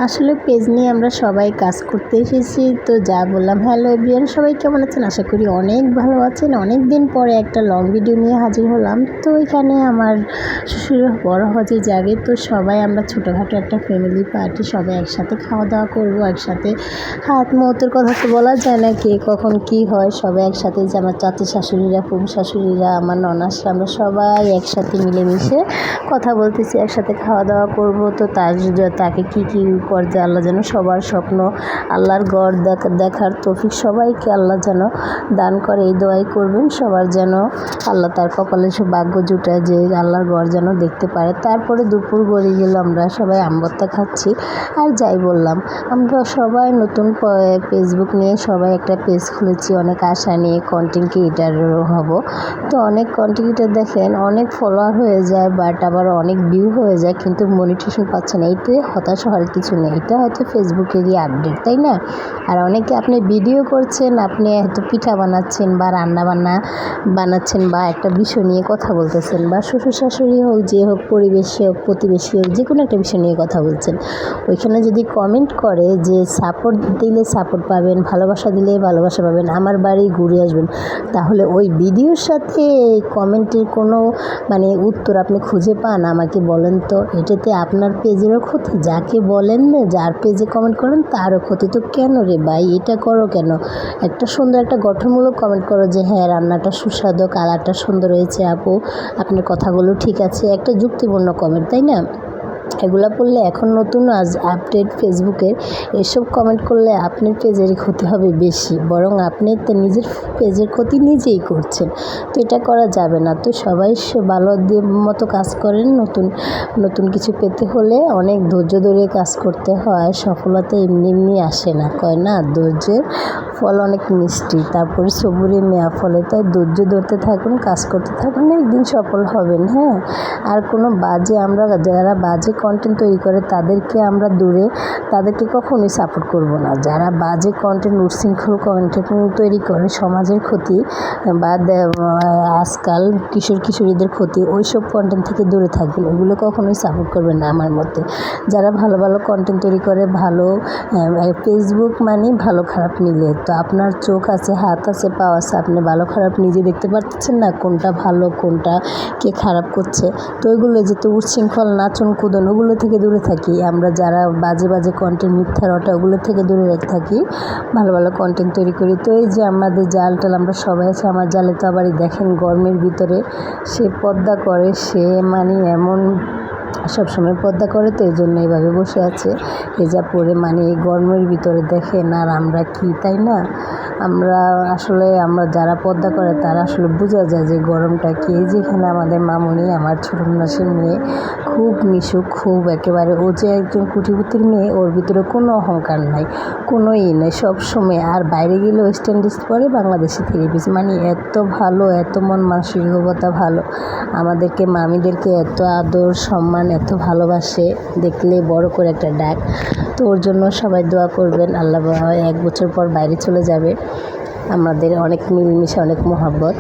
আসলে পেজ নিয়ে আমরা সবাই কাজ করতে এসেছি, তো যা বললাম। হ্যালো এভরিওয়ান, সবাই কেমন আছেন? আশা করি অনেক ভালো আছেন। অনেক দিন পরে একটা লং ভিডিও নিয়ে হাজির হলাম। তো এখানে আমার শ্বশুর বড় হজে যাবে, তো সবাই আমরা ছোটোখাটো একটা ফ্যামিলি পার্টি, সবাই একসাথে খাওয়া দাওয়া করবো। একসাথে হাত মহতের কথা তো বলা যায় না, কে কখন কি হয়। সবাই একসাথে, যে আমার চাচি শাশুড়িরা, ফুফু শাশুড়িরা, আমার ননাসরা, আমরা সবাই একসাথে মিলেমিশে কথা বলতেছি, একসাথে খাওয়া দাওয়া করব। তো তাকে কী কী পর্যায়ে আল্লাহ যেন সবার স্বপ্ন, আল্লাহর গড় দেখার তৌফিক সবাইকে আল্লাহ যেন দান করে, এই দোয়াই করবেন। সবার যেন আল্লাহ তার কপালে সে ভাগ্য জুটায় যে আল্লাহর গড় যেন দেখতে পারে। তারপরে দুপুর গড়িয়ে গেল, আমরা সবাই আমবত্তা খাচ্ছি। আর যাই বললাম, আমরা সবাই নতুন ফেসবুক নিয়ে সবাই একটা পেজ খুলেছি, অনেক আশা নিয়ে কন্টেন্ট ক্রিয়েটারও হব। তো অনেক কন্টেন্ট ক্রিয়েটার দেখেন অনেক ফলোয়ার হয়ে যায়, বাট আবার অনেক ভিউ হয়ে যায়, কিন্তু মনিটেশন পাচ্ছে না। এইতে হতাশ হওয়ার কিছু নেই, এটা হয়তো ফেসবুকেরই আপডেট, তাই না? আর অনেকে আপনি ভিডিও করছেন, আপনি হয়তো পিঠা বানাচ্ছেন বা রান্না বানাচ্ছেন বা একটা বিষয় নিয়ে কথা বলতেছেন, বা শ্বশুর শাশুড়ি হোক, যে হোক, পরিবেশে হোক, প্রতিবেশী হোক, যে কোনো একটা বিষয় নিয়ে কথা বলছেন। ওইখানে যদি কমেন্ট করে যে সাপোর্ট দিলে সাপোর্ট পাবেন, ভালোবাসা দিলে ভালোবাসা পাবেন, আমার বাড়ি ঘুরে আসবেন, তাহলে ওই ভিডিওর সাথে কমেন্টের কোনো উত্তর আপনি খুঁজে পান? আমাকে বলেন তো। এটাতে আপনার পেজেরও ক্ষতি, যাকে বলেন না, যার পেজে কমেন্ট করেন তারও ক্ষতি। তো কেন রে ভাই এটা করো কেন? একটা সুন্দর একটা গঠনমূলক কমেন্ট করো যে হ্যাঁ, রান্নাটা সুস্বাদু, কালারটা সুন্দর হয়েছে আপু, আপনার কথাগুলো ঠিক আছে, একটা যুক্তিপূর্ণ কমেন্ট, তাই না? এগুলো পড়লে এখন নতুন আপডেট ফেসবুকের, এসব কমেন্ট করলে আপনার পেজেরই ক্ষতি হবে বেশি, বরং আপনি তো নিজের পেজের ক্ষতি নিজেই করছেন। তো এটা করা যাবে না। তো সবাই ভালো মতো কাজ করেন। নতুন কিছু পেতে হলে অনেক ধৈর্য ধরে কাজ করতে হয়, সফলতা এমনি এমনি আসে না, কয় না ধৈর্যের ফল অনেক মিষ্টি, তারপরে সবুরে মেয়া ফলে। তাই ধৈর্য ধরতে থাকুন, কাজ করতে থাকুন, একদিন সফল হবেন। হ্যাঁ, আর কোনো যারা বাজে কন্টেন্ট তৈরি করে তাদেরকে কখনোই সাপোর্ট করব না। যারা বাজে কন্টেন্ট, উচ্ছৃঙ্খল কন্টেন্ট তৈরি করে সমাজের ক্ষতি বা আজকাল কিশোরীদের ক্ষতি, ওইসব কন্টেন্ট থেকে দূরে থাকবেন, ওগুলো কখনোই সাপোর্ট করবেন না আমার মতে। যারা ভালো কন্টেন্ট তৈরি করে, ফেসবুক মানে ভালো খারাপ মিলে। তো আপনার চোখ আছে, হাত আছে, পা আছে, আপনি ভালো খারাপ নিজে দেখতে পারতেছেন না, কোনটা ভালো কোনটা কে খারাপ করছে। তো ওইগুলো যেহেতু উচ্ছৃঙ্খল নাচন কুদন, ওগুলো থেকে দূরে থাকি আমরা। যারা বাজে কন্টেন্ট, মিথ্যা রটা, ওগুলো থেকে দূরে থাকি, ভালো কন্টেন্ট তৈরি করি। তো এই যে আমাদের জাল আমরা সবাই আছে, আমার জালে তো আবার দেখেন গরমের ভিতরে সে পর্দা করে, সে এমন সবসময় পর্দা করে, তো এই জন্য এইভাবে বসে আছে হেজাব পরে, এই গরমের ভিতরে দেখেন। আর আমরা কি, তাই না? আমরা যারা পর্দা করে তারা আসলে বোঝা যায় যে গরমটা কি। যেখানে আমাদের মামুনি, আমার ছোট নাসের মেয়ে, খুব মিশুক, খুব একেবারে, ও যে একজন কুটিপুতির মেয়ে, ওর ভিতরে কোনো অহংকার নাই, কোনো নেই, সবসময়। আর বাইরে গেলে ওয়েস্ট ইন্ডিজ পরে বাংলাদেশি থ্রি-পিস, এত ভালো, এত মন মানসিকতা ভালো, আমাদেরকে মামিদেরকে এত আদর সম্মান, এত ভালোবাসে, দেখলে বড় করে একটা ডাক। তো ওর জন্য সবাই দোয়া করবেন। আল্লাহ 1 বছর পর বাইরে চলে যাবে, আমাদের অনেক মিলমিশে, অনেক মহব্বত।